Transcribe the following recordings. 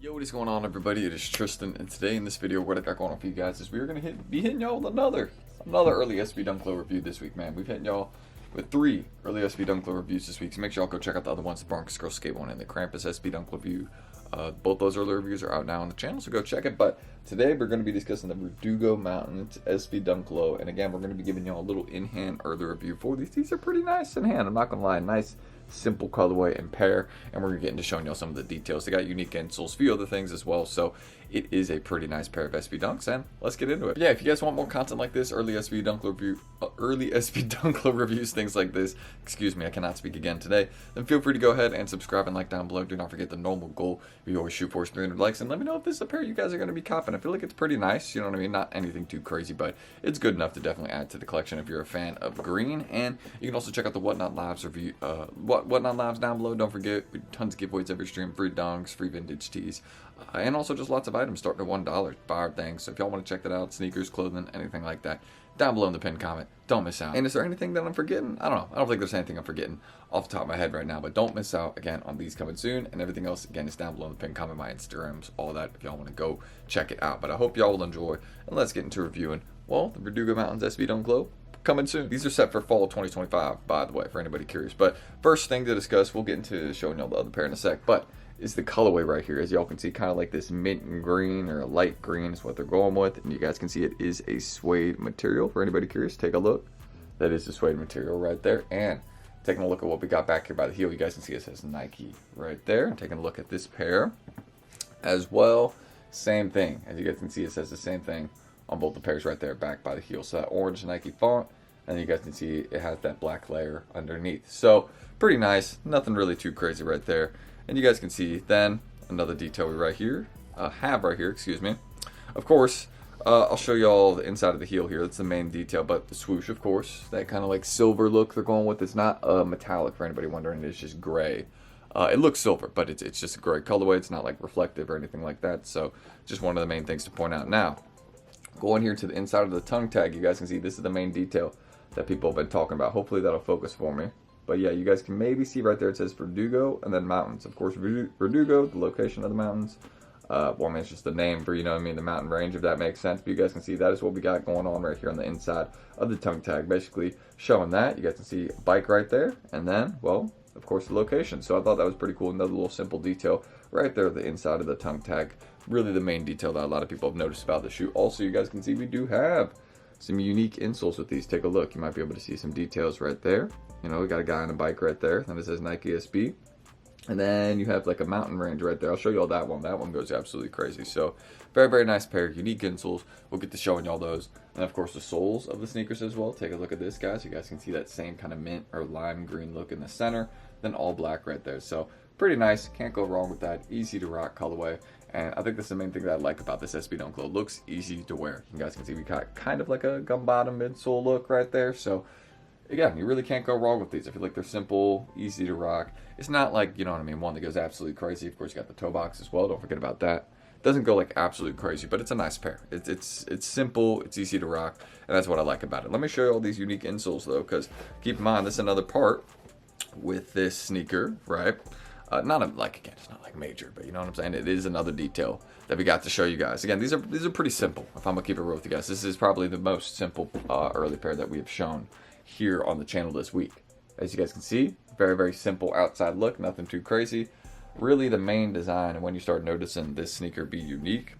Yo, what is going on, everybody? It is Tristan, and today in this video, what I got going on for you guys is we're gonna be hitting y'all with another early SB Dunklo review this week, man. We've hit y'all with 3 early SB Dunklo reviews this week, so make sure y'all go check out the other ones, the Bronx Girl Skate one and the Krampus SB Dunklo review. Both those early reviews are out now on the channel, so go check it. But today we're going to be discussing the Verdugo Mountains SB Dunklo, and again, we're going to be giving y'all a little in-hand early review for these. These are pretty nice in hand, I'm not going to lie. Nice, simple colorway and pair, and we're going to get into showing y'all some of the details. They got unique insoles, a few other things as well, so it is a pretty nice pair of SB Dunks, and let's get into it. Yeah, if you guys want more content like this, early SB Dunklo reviews, things like this, excuse me, I cannot speak again today, then feel free to go ahead and subscribe and like down below. Do not forget the normal goal we always shoot for is 300 likes, and let me know if this is a pair you guys are going to be copping. I feel like it's pretty nice, you know what I mean? Not anything too crazy, but it's good enough to definitely add to the collection if you're a fan of green. And you can also check out the Whatnot Labs review, Whatnot Labs down below. Don't forget, tons of giveaways every stream, free donks, free vintage tees, and also just lots of items starting at $1, bar things. So if y'all want to check that out, sneakers, clothing, anything like that, down below in the pinned comment. Don't miss out. And is there anything that I'm forgetting? I don't know. I don't think there's anything I'm forgetting off the top of my head right now, but don't miss out again on these coming soon, and everything else again is down below in the pinned comment, my Instagrams, all that, if y'all want to go check it out. But I hope y'all will enjoy, and let's get into reviewing, well, the Verdugo Mountains SB Dunklo coming soon. These are set for fall 2025, by the way, for anybody curious. But first thing to discuss, we'll get into showing y'all the other pair in a sec, but is the colorway right here. As y'all can see, kind of like this mint and green, or a light green is what they're going with, and you guys can see it is a suede material. For anybody curious, take a look. That is the suede material right there. And taking a look at what we got back here by the heel, you guys can see it says Nike right there. And taking a look at this pair as well, same thing. As you guys can see, it says the same thing on both the pairs right there back by the heel. So that orange Nike font, and you guys can see it has that black layer underneath. So pretty nice, nothing really too crazy right there. And you guys can see then another detail we right here, excuse me. Of course, I'll show you all the inside of the heel here. That's the main detail, but the swoosh, of course, that kind of like silver look they're going with. It's not metallic for anybody wondering. It's just gray. It looks silver, but it's just a gray colorway. It's not like reflective or anything like that. So just one of the main things to point out. Now, going here to the inside of the tongue tag, you guys can see this is the main detail that people have been talking about. Hopefully that'll focus for me. But yeah, you guys can maybe see right there it says Verdugo and then mountains. Of course, Verdugo, the location of the mountains. Well, I mean, it's just the name for, you know what I mean, the mountain range, if that makes sense. But you guys can see that is what we got going on right here on the inside of the tongue tag. Basically showing that. You guys can see a bike right there. And then, well, of course, the location. So I thought that was pretty cool. Another little simple detail right there at the inside of the tongue tag. Really the main detail that a lot of people have noticed about the shoe. Also, you guys can see we do have some unique insoles with these. Take a look. You might be able to see some details right there. You know, we got a guy on a bike right there. Then it says Nike SB. And then you have like a mountain range right there. I'll show you all that one. That one goes absolutely crazy. So very, very nice pair. Unique insoles. We'll get to showing y'all those. And of course the soles of the sneakers as well. Take a look at this, guys. You guys can see that same kind of mint or lime green look in the center. Then all black right there. So pretty nice. Can't go wrong with that. Easy to rock colorway. And I think that's the main thing that I like about this SB Dunklo. It looks easy to wear. You guys can see we got kind of like a gum bottom midsole look right there. So again, you really can't go wrong with these. I feel like they're simple, easy to rock. It's not like, you know what I mean, one that goes absolutely crazy. Of course, you got the toe box as well. Don't forget about that. It doesn't go like absolutely crazy, but it's a nice pair. It's simple, it's easy to rock, and that's what I like about it. Let me show you all these unique insoles though, because keep in mind, this is another part with this sneaker, right? Not like, again, it's not like major, but you know what I'm saying? It is another detail that we got to show you guys. Again, these are pretty simple. If I'm gonna keep it real with you guys, this is probably the most simple early pair that we have shown here on the channel this week. As you guys can see, very, very simple outside look, nothing too crazy. Really the main design, and when you start noticing this sneaker be unique,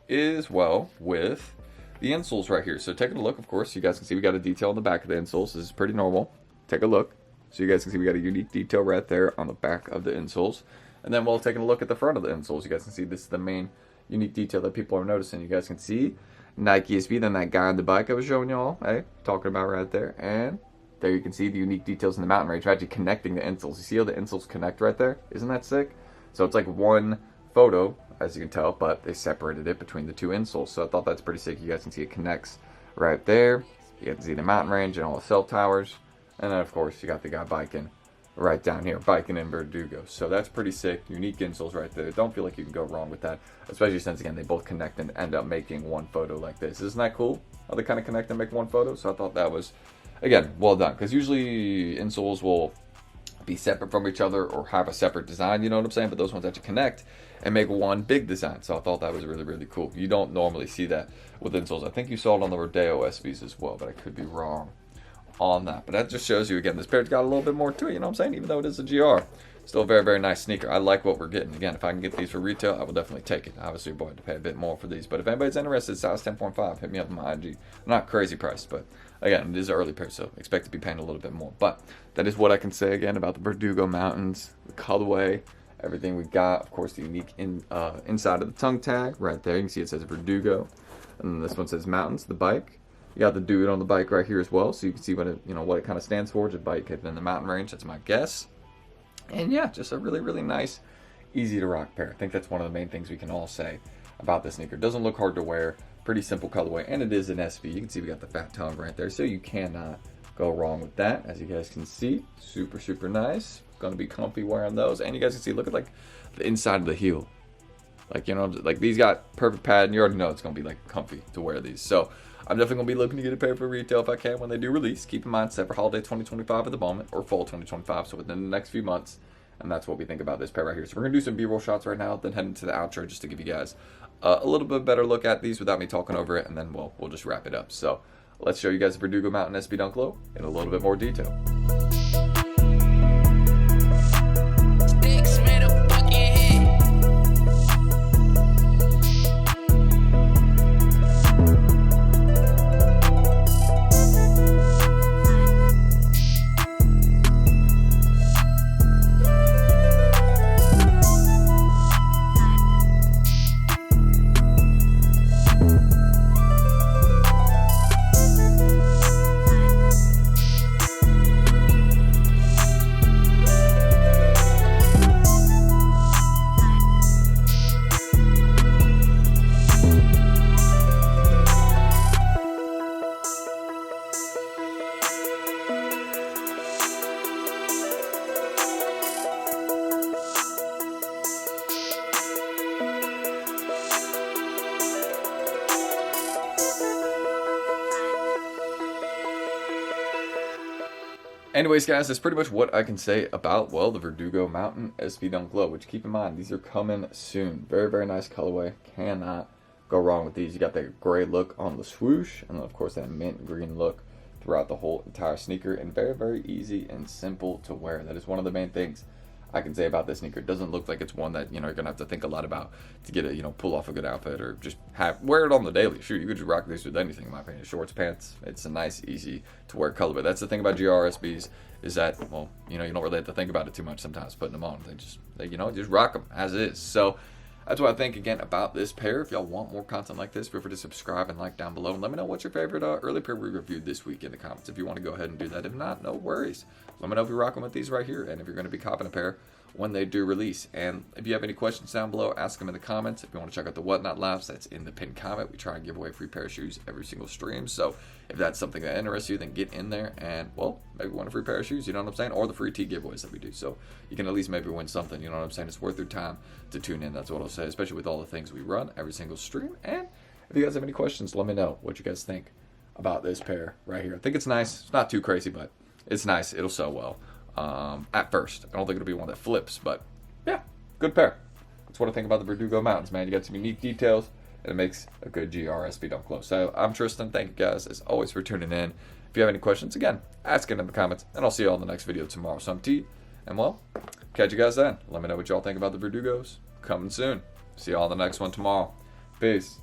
is, well, with the insoles right here. So taking a look, of course, you guys can see we got a detail on the back of the insoles. This is pretty normal. Take a look. So you guys can see we got a unique detail right there on the back of the insoles. And then while taking a look at the front of the insoles, you guys can see this is the main unique detail that people are noticing. You guys can see Nike SB, then that guy on the bike I was showing y'all, hey, talking about right there. And there you can see the unique details in the mountain range, actually connecting the insoles. You see how the insoles connect right there? Isn't that sick? So it's like one photo, as you can tell, but they separated it between the two insoles. So I thought that's pretty sick. You guys can see it connects right there. You can see the mountain range and all the cell towers. And then, of course, you got the guy biking right down here, biking in Verdugo. So that's pretty sick. Unique insoles right there. Don't feel like you can go wrong with that, especially since, again, they both connect and end up making one photo like this. Isn't that cool how they kind of connect and make one photo? So I thought that was, again, well done, because usually insoles will be separate from each other or have a separate design, you know what I'm saying? But those ones actually connect and make one big design. So I thought that was really, really cool. You don't normally see that with insoles. I think you saw it on the Verdugo SBs as well, but I could be wrong on that. But that just shows you, again, this pair's got a little bit more to it, you know what I'm saying? Even though it is a GR. Still a very, very nice sneaker. I like what we're getting. Again, if I can get these for retail, I will definitely take it. Obviously, you're going to pay a bit more for these. But if anybody's interested, size 10.5, hit me up on my IG. Not crazy priced, but again, it is an early pair, so expect to be paying a little bit more. But that is what I can say, again, about the Verdugo Mountains, the colorway, everything we got. Of course, the unique inside of the tongue tag right there. You can see it says Verdugo. And then this one says Mountains, the bike. You got the dude on the bike right here as well, so you can see what it, what it kind of stands for. Just bike in the mountain range, that's my guess. And yeah, just a really, really nice, easy to rock pair. I think that's one of the main things we can all say about this sneaker. It doesn't look hard to wear, pretty simple colorway, and it is an SB. You can see we got the fat tongue right there, so you cannot go wrong with that. As you guys can see, super, super nice. Gonna be comfy wearing those. And you guys can see, look at like the inside of the heel. Like, like these got perfect pad, and you already know it's gonna be like comfy to wear these. So I'm definitely going to be looking to get a pair for retail if I can when they do release. Keep in mind, set for holiday 2025 at the moment, or fall 2025, so within the next few months. And that's what we think about this pair right here. So we're going to do some B-roll shots right now, then head into the outro just to give you guys a little bit better look at these without me talking over it, and then we'll just wrap it up. So let's show you guys the Verdugo Mountain SB Dunk Low in a little bit more detail. Anyways, guys, that's pretty much what I can say about, well, the Verdugo Mountain SB Dunk Low, which keep in mind, these are coming soon. Very, very nice colorway. Cannot go wrong with these. You got that gray look on the swoosh, and then, of course, that mint green look throughout the whole entire sneaker, and very, very easy and simple to wear. That is one of the main things I can say about this sneaker. It doesn't look like it's one that, you're going to have to think a lot about to get it, pull off a good outfit or just wear it on the daily. Sure, you could just rock these with anything, in my opinion. Shorts, pants, it's a nice, easy to wear color. But that's the thing about GRSBs is that, well, you don't really have to think about it too much sometimes putting them on. They just rock them as is. So that's what I think, again, about this pair. If y'all want more content like this, feel free to subscribe and like down below. And let me know what's your favorite early pair we reviewed this week in the comments if you want to go ahead and do that. If not, no worries. Let me know if you're rocking with these right here and if you're going to be copping a pair when they do release. And if you have any questions down below, ask them in the comments. If you want to check out the Whatnot Labs, that's in the pinned comment. We try and give away free pair of shoes every single stream. So if that's something that interests you, then get in there and, well, maybe win a free pair of shoes, you know what I'm saying? Or the free tee giveaways that we do. So you can at least maybe win something, you know what I'm saying? It's worth your time to tune in. That's what I'll say, especially with all the things we run every single stream. And if you guys have any questions, let me know what you guys think about this pair right here. I think it's nice. It's not too crazy, but it's nice. It'll sell well. At first, I don't think it'll be one that flips, but yeah, good pair. That's what I think about the Verdugo Mountains, man. You got some unique details, and it makes a good GRSB Dunk Low. So I'm Tristan. Thank you guys, as always, for tuning in. If you have any questions, again, ask it in the comments, and I'll see you all in the next video tomorrow. So I'm T, and well, catch you guys then. Let me know what y'all think about the Verdugos. Coming soon. See y'all in the next one tomorrow. Peace.